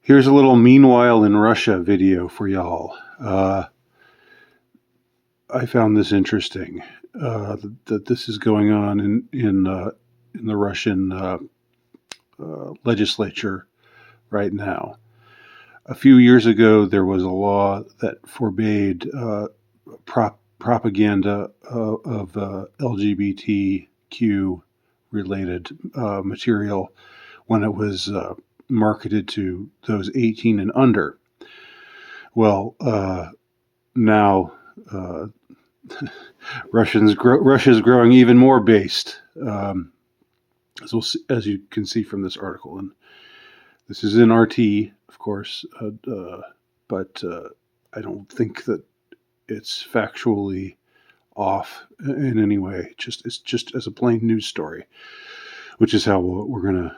Here's a little Meanwhile in Russia video for y'all. I found this interesting, that this is going on in the Russian legislature right now. A few years ago, there was a law that forbade propaganda of LGBTQ related material when it was marketed to those 18 and under. Well, now Russia's growing even more based, as you can see from this article. And this is in RT, of course, but I don't think that it's factually off in any way. It's just as a plain news story, which is how we're going to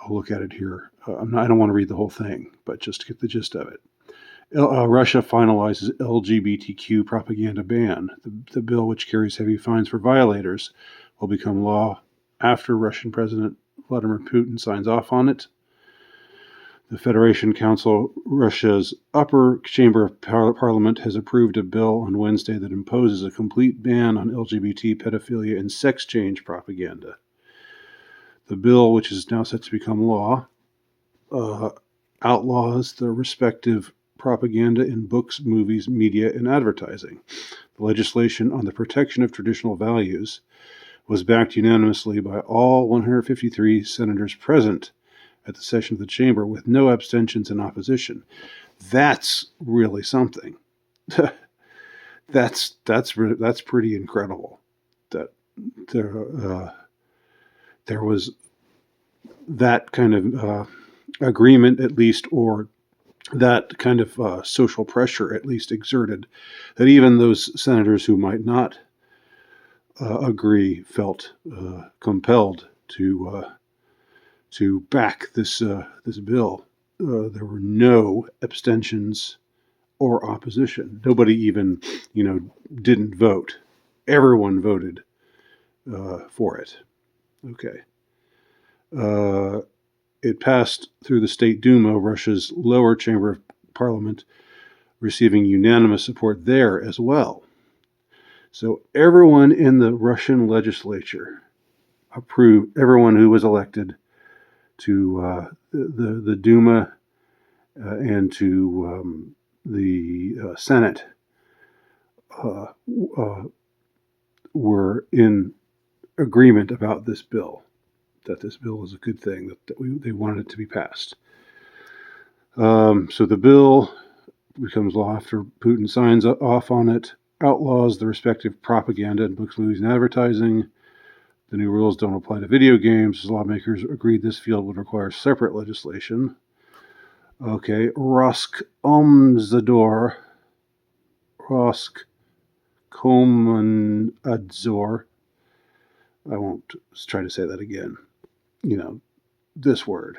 look at it here. I don't want to read the whole thing, but just to get the gist of it. Russia finalizes LGBTQ propaganda ban. The bill, which carries heavy fines for violators, will become law after Russian President Vladimir Putin signs off on it. The Federation Council, Russia's upper chamber of parliament, has approved a bill on Wednesday that imposes a complete ban on LGBT pedophilia and sex change propaganda. The bill, which is now set to become law, outlaws the respective propaganda in books, movies, media, and advertising. The legislation on the protection of traditional values was backed unanimously by all 153 senators present at the session of the chamber, with no abstentions and opposition. That's really something. that's pretty incredible. That there was that kind of agreement, at least, or that kind of social pressure, at least, exerted, that even those senators who might not agree felt compelled to back this bill. There were no abstentions or opposition. Nobody even, didn't vote. Everyone voted for it. Okay. It passed through the State Duma, Russia's lower chamber of parliament, receiving unanimous support there as well. So everyone in the Russian legislature approved, everyone who was elected to the Duma and to the Senate were in agreement about this bill, that this bill is a good thing, that they wanted it to be passed. So the bill becomes law after Putin signs off on it, outlaws the respective propaganda in books, movies, and advertising. The new rules don't apply to video games, as lawmakers agreed this field would require separate legislation. Okay, Roskomnadzor, I won't try to say that again. This word.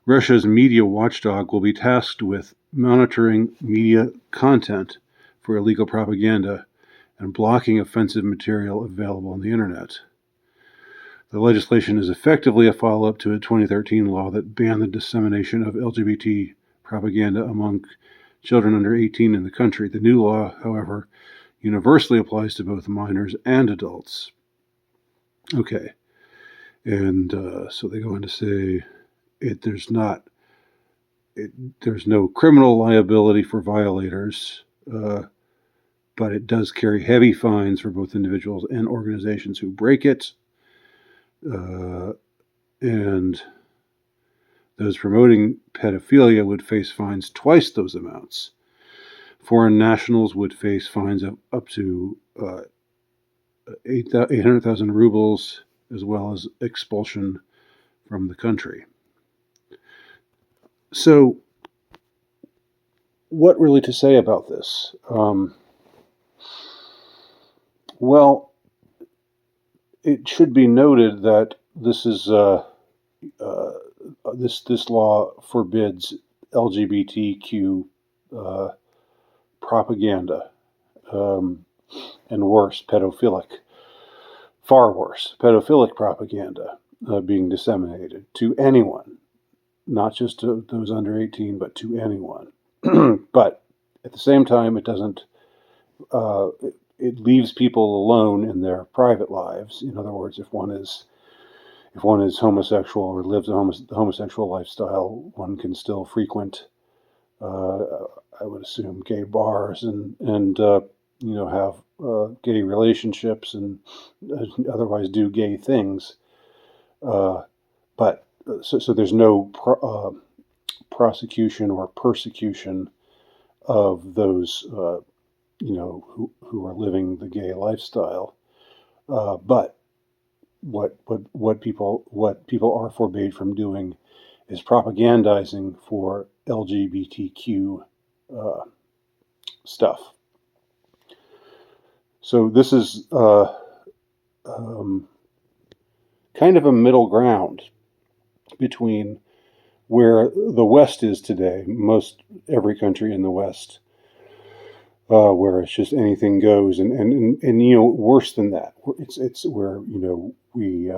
Russia's media watchdog will be tasked with monitoring media content for illegal propaganda and blocking offensive material available on the internet. The legislation is effectively a follow-up to a 2013 law that banned the dissemination of LGBT propaganda among children under 18 in the country. The new law, however, universally applies to both minors and adults. Okay. And so they go on to say there's no criminal liability for violators, but it does carry heavy fines for both individuals and organizations who break it. And those promoting pedophilia would face fines twice those amounts. Foreign nationals would face fines of up to 800,000 rubles, as well as expulsion from the country. So, what really to say about this? Well, it should be noted that this is this law forbids LGBTQ propaganda, and worse, far worse, pedophilic propaganda being disseminated to anyone, not just to those under 18, but to anyone. But at the same time, it doesn't. It leaves people alone in their private lives. In other words, if one is homosexual or lives a homosexual lifestyle, one can still frequent, I would assume, gay bars and have gay relationships and otherwise do gay things. But so there's no prosecution or persecution of those who are living the gay lifestyle. But what people are forbade from doing is propagandizing for LGBTQ stuff. So this is kind of a middle ground between where the West is today, most every country in the West, where it's just anything goes, and worse than that, it's where we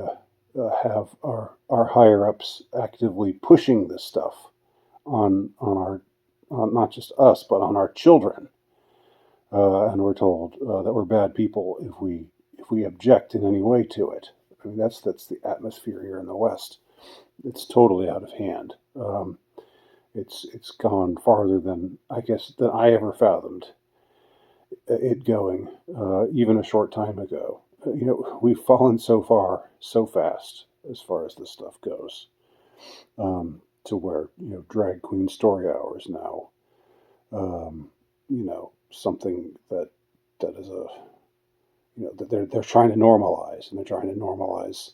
have our higher ups actively pushing this stuff on not just us but on our children, and we're told that we're bad people if we object in any way to it. I mean, that's the atmosphere here in the West. It's totally out of hand. It's gone farther than I ever fathomed it going, even a short time ago. We've fallen so far, so fast, as far as this stuff goes, to where drag queen story hours now, something that is that they're trying to normalize, and they're trying to normalize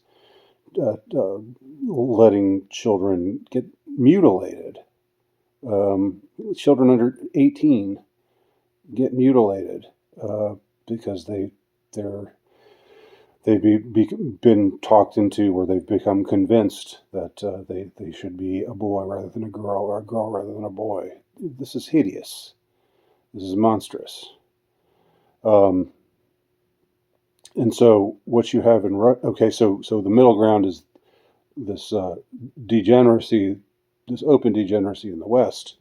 letting children get mutilated. Children under 18 get mutilated because they've been talked into, or they've become convinced that they should be a boy rather than a girl, or a girl rather than a boy. This is hideous. This is monstrous. And so what you have so the middle ground is this degeneracy, this open degeneracy in the West.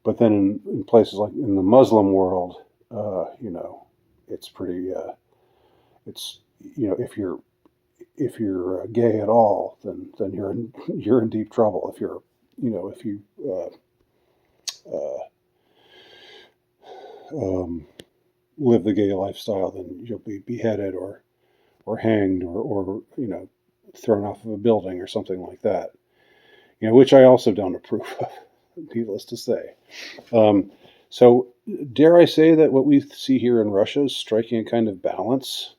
But then in places like in the Muslim world, it's pretty. It's if you're gay at all, then you're in deep trouble. If you live the gay lifestyle, then you'll be beheaded or hanged or thrown off of a building or something like that. Which I also don't approve of, needless to say. So dare I say that what we see here in Russia is striking a kind of balance.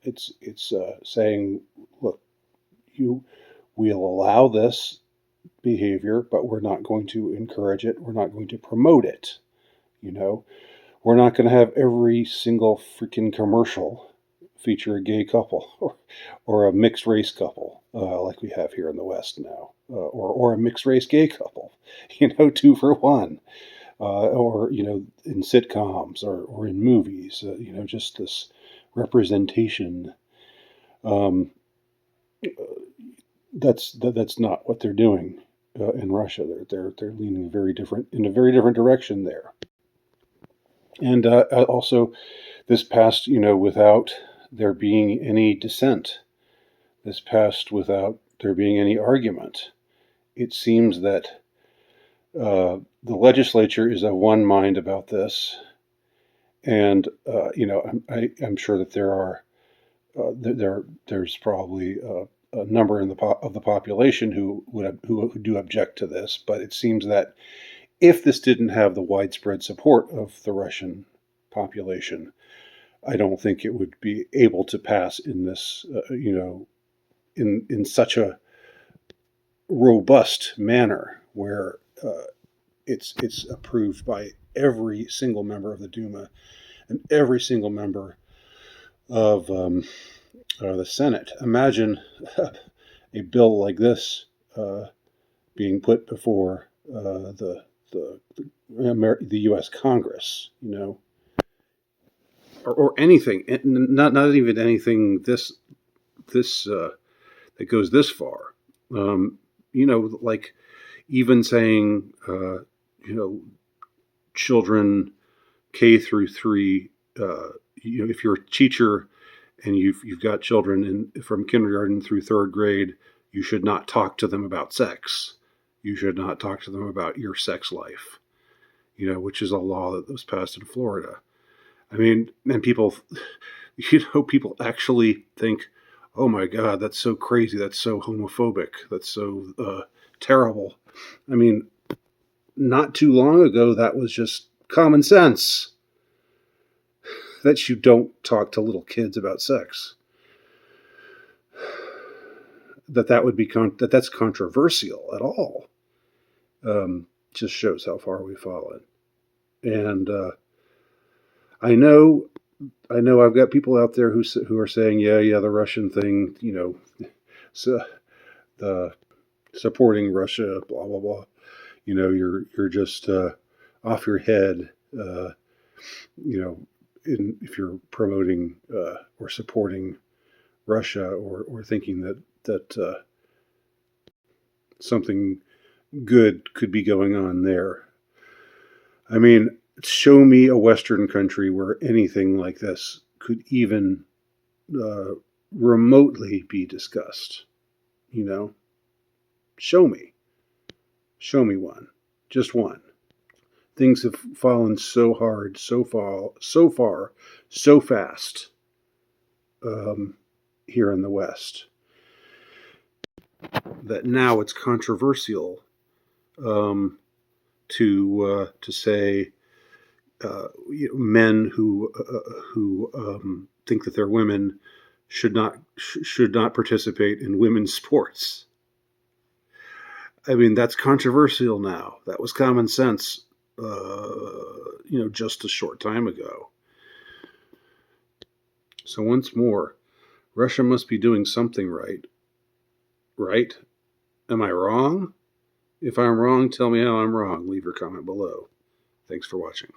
It's saying, look, we'll allow this behavior, but we're not going to encourage it. We're not going to promote it. We're not going to have every single freaking commercial feature a gay couple or a mixed race couple like we have here in the West now, or a mixed race gay couple, 2 for 1, or in sitcoms or in movies, just this representation. That's not what they're doing in Russia. They're leaning in a very different direction there. And also, this passed, without there being any dissent. This passed without there being any argument. It seems that the legislature is of one mind about this, and I'm sure that there's probably a number of the population who do object to this, but it seems that if this didn't have the widespread support of the Russian population, I don't think it would be able to pass in this, in such a robust manner where it's approved by every single member of the Duma and every single member of the Senate. Imagine a bill like this being put before the U.S. Congress, or anything, not even anything that goes this far. Like even saying, children K through 3, if you're a teacher and you've got children from kindergarten through third grade, you should not talk to them about sex. You should not talk to them about your sex life. Which is a law that was passed in Florida. I mean, and people, people actually think, "Oh my God, that's so crazy. That's so homophobic. That's so terrible." I mean, not too long ago, that was just common sense that you don't talk to little kids about sex. That would be that's controversial at all. Just shows how far we've fallen. And I know I've got people out there who are saying, yeah, the Russian thing, so the supporting Russia, blah blah blah. You're just off your head. If you're promoting or supporting Russia or thinking that something good could be going on there. I mean, show me a Western country where anything like this could even remotely be discussed. Show me. Show me one. Just one. Things have fallen so hard, so far, so fast here in the West that now it's controversial to say men who think that they're women should not participate in women's sports. I mean, that's controversial now. That was common sense, just a short time ago. So once more, Russia must be doing something right. Right? Am I wrong? If I'm wrong, tell me how I'm wrong. Leave your comment below. Thanks for watching.